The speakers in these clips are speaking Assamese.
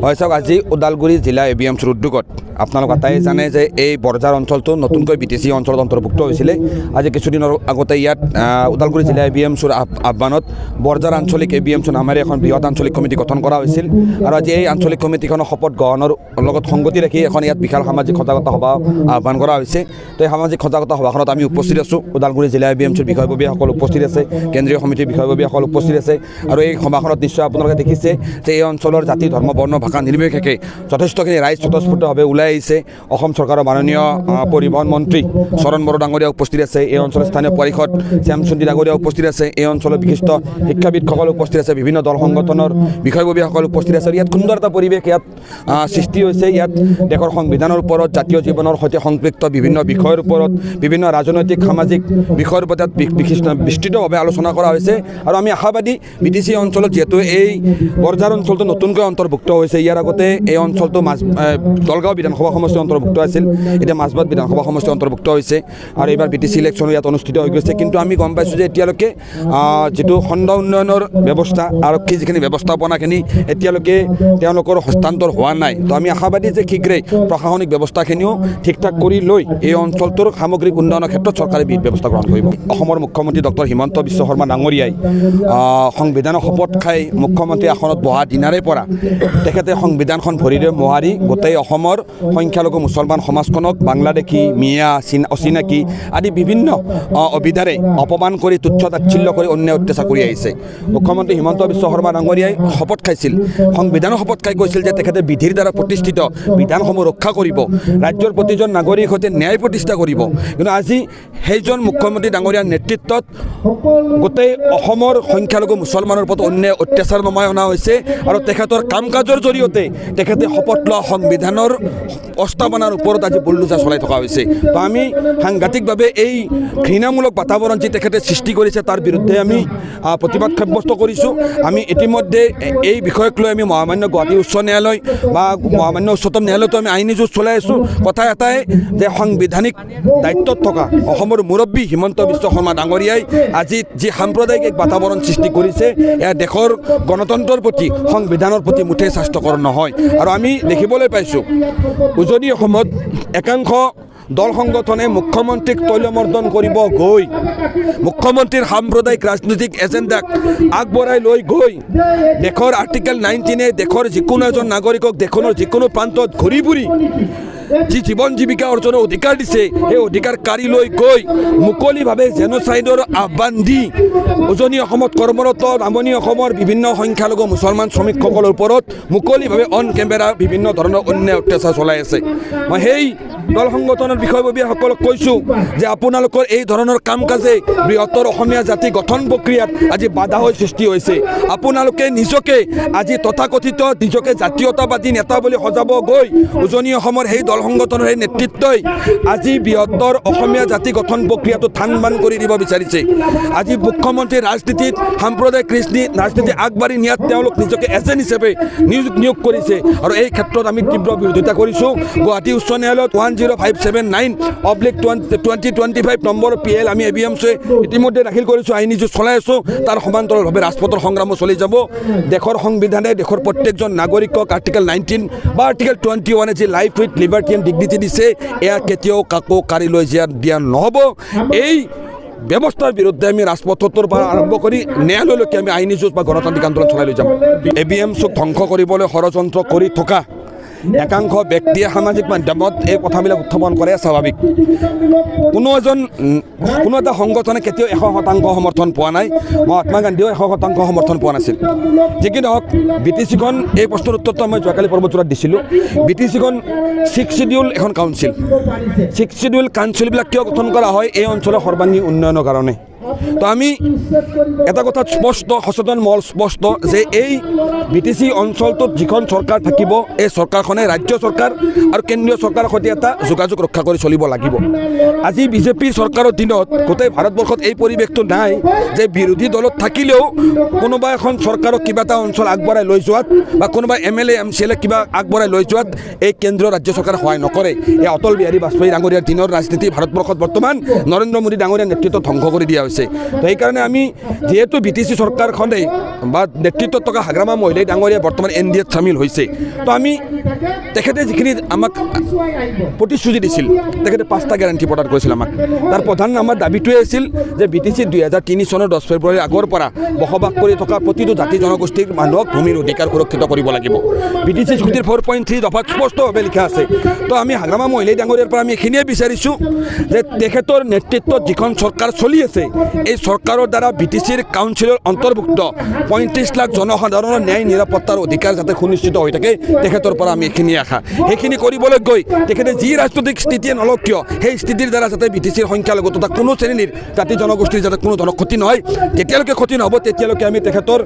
হয় চাওক, আজি ওদালগুৰি জিলা ABMCৰ উদ্যোগত আপোনালোক আটাই জানে যে এই বৰজাৰ অঞ্চলটো নতুনকৈ BTC অঞ্চলত অন্তৰ্ভুক্ত হৈছিলে। আজি কিছুদিনৰ আগতে ইয়াত ওদালগুৰি জিলা ABMCৰ আহ্বানত বৰজাৰ আঞ্চলিক ABMCু নামেৰে এখন বৃহৎ আঞ্চলিক কমিটি গঠন কৰা হৈছিল। আৰু আজি এই আঞ্চলিক কমিটিখনৰ শপত গ্ৰহণৰ লগত সংগতি ৰাখি এখন ইয়াত বিশাল সামাজিক সজাগতা সভা আহ্বান কৰা হৈছে। তো এই সামাজিক সজাগতা সভাখনত আমি উপস্থিত আছোঁ। ওদালগুৰি জিলা ABMCৰ বিষয়ববীয়াসকল উপস্থিত আছে, কেন্দ্ৰীয় সমিতিৰ বিষয়ববীয়াসকল উপস্থিত আছে। আৰু এই সভাখনত নিশ্চয় আপোনালোকে দেখিছে যে এই অঞ্চলৰ জাতি, ধৰ্ম, বৰ্ণ, ভাষা নিৰ্বিশেষে যথেষ্টখিনি ৰাইজ স্বতঃস্ফূৰ্তভাৱে ওলাই আহিছে। অসম চৰকাৰৰ মাননীয় পৰিবহণ মন্ত্ৰী চৰণ বড়ো ডাঙৰীয়া উপস্থিত আছে। এই অঞ্চলৰ স্থানীয় পৰিষদ শ্যামচুন্দী ডাঙৰীয়া উপস্থিত আছে। এই অঞ্চলৰ বিশিষ্ট শিক্ষাবিদসকল উপস্থিত আছে। বিভিন্ন দল সংগঠনৰ বিষয়ববীয়াসকল উপস্থিত আছে। ইয়াত সুন্দৰ এটা পৰিৱেশ ইয়াত সৃষ্টি হৈছে। ইয়াত দেশৰ সংবিধানৰ ওপৰত, জাতীয় জীৱনৰ সৈতে সম্পৃক্ত বিভিন্ন বিষয়ৰ ওপৰত, বিভিন্ন ৰাজনৈতিক সামাজিক বিষয়ৰ ওপৰত বিস্তৃতভাৱে আলোচনা কৰা হৈছে। আৰু আমি আশাবাদী BTC অঞ্চলত যিহেতু এই বৰজাৰ অঞ্চলটো নতুনকৈ অন্তৰ্ভুক্ত হৈছে। ইয়াৰ আগতে এই অঞ্চলটো দলগাঁও বিধানসভা সমষ্টি অন্তৰ্ভুক্ত আছিল, এতিয়া মাজবাট বিধানসভা সমষ্টি অন্তৰ্ভুক্ত হৈছে। আৰু এইবাৰ BTC ইলেকশ্যনো ইয়াত অনুষ্ঠিত হৈ গৈছে। কিন্তু আমি গম পাইছোঁ যে এতিয়ালৈকে যিটো খণ্ড উন্নয়নৰ ব্যৱস্থা, আৰক্ষী যিখিনি ব্যৱস্থাপনাখিনি এতিয়ালৈকে তেওঁলোকৰ হস্তান্তৰ হোৱা নাই। তো আমি আশাবাদী যে শীঘ্ৰেই প্ৰশাসনিক ব্যৱস্থাখিনিও ঠিক ঠাক কৰি লৈ এই অঞ্চলটোৰ সামগ্ৰিক উন্নয়নৰ ক্ষেত্ৰত চৰকাৰে ব্যৱস্থা গ্ৰহণ কৰিব। অসমৰ মুখ্যমন্ত্ৰী ডক্টৰ হিমন্ত বিশ্ব শৰ্মা ডাঙৰীয়াই সংবিধানৰ শপত খাই মুখ্যমন্ত্ৰী আসনত বহা দিনাৰে পৰা তেখেতে সংবিধানখন ভৰিৰে মোহাৰি গোটেই অসমৰ সংখ্যালঘু মুছলমান সমাজখনক বাংলাদেশী, মিয়া, অচিনাকি আদি বিভিন্ন অভিধাৰে অপমান কৰি, তুচ্ছ তাচ্ছিল্য কৰি অন্যায় অত্যাচাৰ কৰি আহিছে। মুখ্যমন্ত্ৰী হিমন্ত বিশ্ব শৰ্মা ডাঙৰীয়াই শপত খাইছিল, সংবিধানৰ শপত খাই কৈছিল যে তেখেতে বিধিৰ দ্বাৰা প্ৰতিষ্ঠিত বিধানসমূহ ৰক্ষা কৰিব, ৰাজ্যৰ প্ৰতিজন নাগৰিকৰ সৈতে ন্যায় প্ৰতিষ্ঠা কৰিব। কিন্তু আজি সেইজন মুখ্যমন্ত্ৰী ডাঙৰীয়াৰ নেতৃত্বত গোটেই অসমৰ সংখ্যালঘু মুছলমানৰ ওপৰত অন্যায় অত্যাচাৰ নমাই অনা হৈছে। আৰু তেখেতৰ কাম কাজৰ জৰিয়তে তেখেতে শপত লোৱা সংবিধানৰ প্ৰস্তাৱনাৰ ওপৰত আজি বুলডোজাৰ চলাই থকা হৈছে। তো আমি সাংঘাতিকভাৱে এই ঘৃণামূলক বাতাবৰণ যি তেখেতে সৃষ্টি কৰিছে তাৰ বিৰুদ্ধে আমি প্ৰতিবাদ সাব্যস্ত কৰিছোঁ। আমি ইতিমধ্যে এই বিষয়ক লৈ আমি মহামান্য গুৱাহাটী উচ্চ ন্যায়ালয় বা মহামান্য উচ্চতম ন্যায়ালয়তো আমি আইনী যুঁজ চলাই আছোঁ। কথা এটাই যে সাংবিধানিক দায়িত্বত থকা অসমৰ মুৰব্বী হিমন্ত বিশ্ব শৰ্মা ডাঙৰীয়াই আজি যি সাম্প্ৰদায়িক এক বাতাবৰণ সৃষ্টি কৰিছে, এয়া দেশৰ গণতন্ত্ৰৰ প্ৰতি, সংবিধানৰ প্ৰতি মুঠেই স্বাস্থ্যকৰ নহয়। আৰু আমি দেখিবলৈ পাইছোঁ উজনি অসমত একাংশ দল সংগঠনে মুখ্যমন্ত্ৰীক তৈলমৰ্দন কৰিব গৈ, মুখ্যমন্ত্ৰীৰ সাম্প্ৰদায়িক ৰাজনৈতিক এজেণ্ডাক আগবঢ়াই লৈ গৈ দেশৰ আৰ্টিকেল 19 দেশৰ যিকোনো এজন নাগৰিকক দেশৰ যিকোনো প্ৰান্তত ঘূৰি ফুৰি যি জীৱন জীৱিকা অৰ্জনৰ অধিকাৰ দিছে, সেই অধিকাৰ কাঢ়ি লৈ গৈ মুকলিভাৱে জেনোচাইডৰ আহ্বান দি উজনি অসমত কৰ্মৰত নামনি অসমৰ বিভিন্ন সংখ্যালঘু মুছলমান শ্ৰমিকসকলৰ ওপৰত মুকলিভাৱে অন কেমেৰা বিভিন্ন ধৰণৰ অন্যায় অত্যাচাৰ চলাই আছে। মই সেই দল সংগঠনৰ বিষয়ববীয়াসকলক কৈছোঁ যে আপোনালোকৰ এই ধৰণৰ কাম কাজে বৃহত্তৰ অসমীয়া জাতি গঠন প্ৰক্ৰিয়াত আজি বাধা হৈ সৃষ্টি হৈছে। আপোনালোকে নিজকে আজি তথাকথিত নিজকে জাতীয়তাবাদী নেতা বুলি সজাব গৈ উজনি অসমৰ সেই দল সংগঠনৰ সেই নেতৃত্বই আজি বৃহত্তৰ অসমীয়া জাতি গঠন প্ৰক্ৰিয়াটো থান বান কৰি দিব বিচাৰিছে। আজি মুখ্যমন্ত্ৰীৰ ৰাজনীতিত সাম্প্ৰদায়িক ৰাজনীতি আগবাঢ়ি নিয়াত তেওঁলোক নিজকে এজেণ্ট হিচাপে নিয়োগ কৰিছে। আৰু এই ক্ষেত্ৰত আমি তীব্ৰ বিৰোধিতা কৰিছোঁ। গুৱাহাটী উচ্চ ন্যায়ালয়ত 10579/2025 নম্বৰ PL আমি ABMCয়ে ইতিমধ্যে দাখিল কৰিছোঁ, আইনী যুঁজ চলাই আছোঁ। তাৰ সমান্তৰালভাৱে ৰাজপথৰ সংগ্ৰামো চলি যাব। দেশৰ সংবিধানে দেশৰ প্ৰত্যেকজন নাগৰিকক আৰ্টিকেল 19 বা আৰ্টিকেল 21 যি life with liberty and dignity দিছে, এয়া কেতিয়াও কাকো কাঢ়ি লৈ দিয়া নহ'ব। এই ব্যৱস্থাৰ বিৰুদ্ধে আমি ৰাজপথৰ পৰা আৰম্ভ কৰি ন্যায়ালয়লৈকে আমি আইনী যুঁজ বা গণতান্ত্ৰিক আন্দোলন চলাই লৈ যাম। ABMCক ধ্বংস কৰিবলৈ ষড়যন্ত্ৰ কৰি থকা একাংশ ব্যক্তিয়ে সামাজিক মাধ্যমত এই কথাবিলাক উত্থাপন কৰে, স্বাভাৱিক। কোনো এটা সংগঠনে কেতিয়াও 100% সমৰ্থন পোৱা নাই। মহাত্মা গান্ধীয়েও 100% সমৰ্থন পোৱা নাছিল। যি কি নহওক, BTCখন এই প্ৰশ্নৰ উত্তৰটো মই যোৱাকালি পৰ্বতোৰাত দিছিলোঁ। BTCখন 6 শিডিউল এখন কাউন্সিল, 6 শিডিউল কাউন্সিলবিলাক কিয় গঠন কৰা হয়? এই অঞ্চলৰ সৰ্বাংগীন উন্নয়নৰ কাৰণে। তো আমি এটা কথা স্পষ্ট, সচেতন মহল স্পষ্ট যে এই BTC অঞ্চলটোত যিখন চৰকাৰ থাকিব, এই চৰকাৰখনে ৰাজ্য চৰকাৰ আৰু কেন্দ্ৰীয় চৰকাৰৰ সৈতে এটা যোগাযোগ ৰক্ষা কৰি চলিব লাগিব। আজি BJP চৰকাৰৰ দিনত গোটেই ভাৰতবৰ্ষত এই পৰিৱেশটো নাই যে বিৰোধী দলত থাকিলেও কোনোবা এখন চৰকাৰক কিবা এটা অঞ্চল আগবঢ়াই লৈ যোৱাত বা কোনোবা MLA MCLA কিবা আগবঢ়াই লৈ যোৱাত এই কেন্দ্ৰীয় ৰাজ্য চৰকাৰে সহায় নকৰে। এই অটল বিহাৰী বাজপেয়ী ডাঙৰীয়াৰ দিনৰ ৰাজনীতি ভাৰতবৰ্ষত বৰ্তমান নৰেন্দ্ৰ মোদী ডাঙৰীয়াৰ নেতৃত্বত ধ্বংস কৰি দিয়া হৈছে। আছে তো সেইকাৰণে আমি যিহেতু BTC চৰকাৰখনে বা নেতৃত্বত থকা হাগ্ৰামা মহিলাই ডাঙৰীয়া বৰ্তমান NDAত চামিল হৈছে তো আমি তেখেতে যিখিনি আমাক প্ৰতিশ্ৰুতি দিছিল তেখেতে 5টা গ্যাৰাণ্টি প্ৰদান কৰিছিল আমাক তাৰ প্ৰধান আমাৰ দাবীটোৱে আছিল যে BTC 2003 চনৰ 10 ফেব্ৰুৱাৰীৰ আগৰ পৰা বসবাস কৰি থকা প্ৰতিটো জাতি জনগোষ্ঠীৰ মানুহক ভূমিৰ অধিকাৰ সুৰক্ষিত কৰিব লাগিব BTC চুক্তিৰ 4.3 দফাত স্পষ্টভাৱে লিখা আছে তো আমি হাগ্ৰামা মহিলাই ডাঙৰীয়াৰ পৰা আমি এইখিনিয়ে বিচাৰিছোঁ যে তেখেতৰ নেতৃত্বত যিখন চৰকাৰ চলি আছে এই চৰকাৰৰ দ্বাৰা BTCৰ কাউন্সিলৰ অন্তৰ্ভুক্ত 35 লাখ জনসাধাৰণৰ ন্যায় নিৰাপত্তাৰ অধিকাৰ যাতে সুনিশ্চিত হৈ থাকে তেখেতৰ পৰা আমি এইখিনি আশা সেইখিনি কৰিবলৈ গৈ তেখেতে যি ৰাজনৈতিক স্থিতিয়ে নলওক কিয় সেই স্থিতিৰ দ্বাৰা যাতে BTCৰ সংখ্যালঘুতা কোনো শ্ৰেণীৰ জাতি জনগোষ্ঠীৰ যাতে কোনো ধৰণৰ ক্ষতি নহয় যেতিয়ালৈকে ক্ষতি নহ'ব তেতিয়ালৈকে আমি তেখেতৰ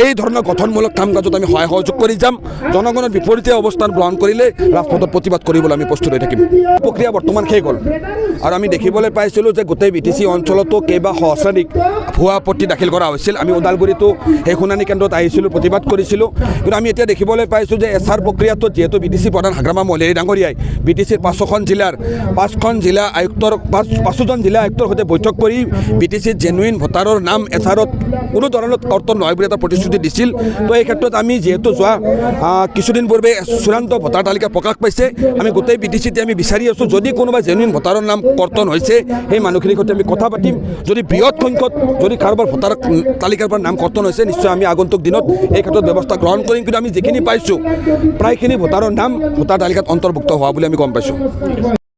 এই ধৰণৰ গঠনমূলক কাম কাজত আমি সহায় সহযোগ কৰি যাম জনগণৰ বিপৰীতে অৱস্থান গ্ৰহণ কৰিলে ৰাজপথত প্ৰতিবাদ কৰিবলৈ আমি প্ৰস্তুত হৈ থাকিম প্ৰক্ৰিয়া বৰ্তমান শেষ হ'ল আৰু আমি দেখিবলৈ পাইছিলোঁ যে গোটেই BTC অঞ্চলতো কেইবা সহস্ৰাধিক ভুৱা আপত্তি দাখিল কৰা হৈছিল আমি ওদালগুৰিতো সেই শুনানি কেন্দ্ৰত আহিছিলোঁ প্ৰতিবাদ কৰিছিলোঁ কিন্তু আমি এতিয়া দেখিবলৈ পাইছোঁ যে এছাৰ প্ৰক্ৰিয়াটো যিহেতু BTC প্ৰধান হাগ্ৰামা মহিলাই ডাঙৰীয়াই BTCৰ 5খন জিলাৰ 5খন জিলা আয়ুক্তৰ 5জন জিলা আয়ুক্তৰ সৈতে বৈঠক কৰি BTCৰ জেনুইন ভোটাৰৰ নাম এছাৰত কোনো ধৰণৰ কৰ্তন নহয় বুলি এটা প্ৰতিশ্ৰুতি দিছিল তো এই ক্ষেত্ৰত আমি যিহেতু যোৱা কিছুদিন পূৰ্বে চূড়ান্ত ভোটাৰ তালিকা প্ৰকাশ পাইছে আমি গোটেই BTCতে আমি বিচাৰি আছোঁ যদি কোনোবা জেনুইন ভোটাৰৰ নাম কৰ্তন হৈছে সেই মানুহখিনিৰ সৈতে আমি কথা পাতিম যদি বৃহৎ সংখ্যক যদি কাৰোবাৰ ভোটাৰ তালিকাৰ পৰা নাম কৰ্তন হৈছে নিশ্চয় আমি আগন্তুক দিনত এই ক্ষেত্ৰত ব্যৱস্থা গ্ৰহণ কৰিম কিন্তু আমি যিখিনি পাইছোঁ প্ৰায়খিনি ভোটাৰৰ নাম ভোটাৰ তালিকাত অন্তৰ্ভুক্ত হোৱা বুলি আমি গম পাইছোঁ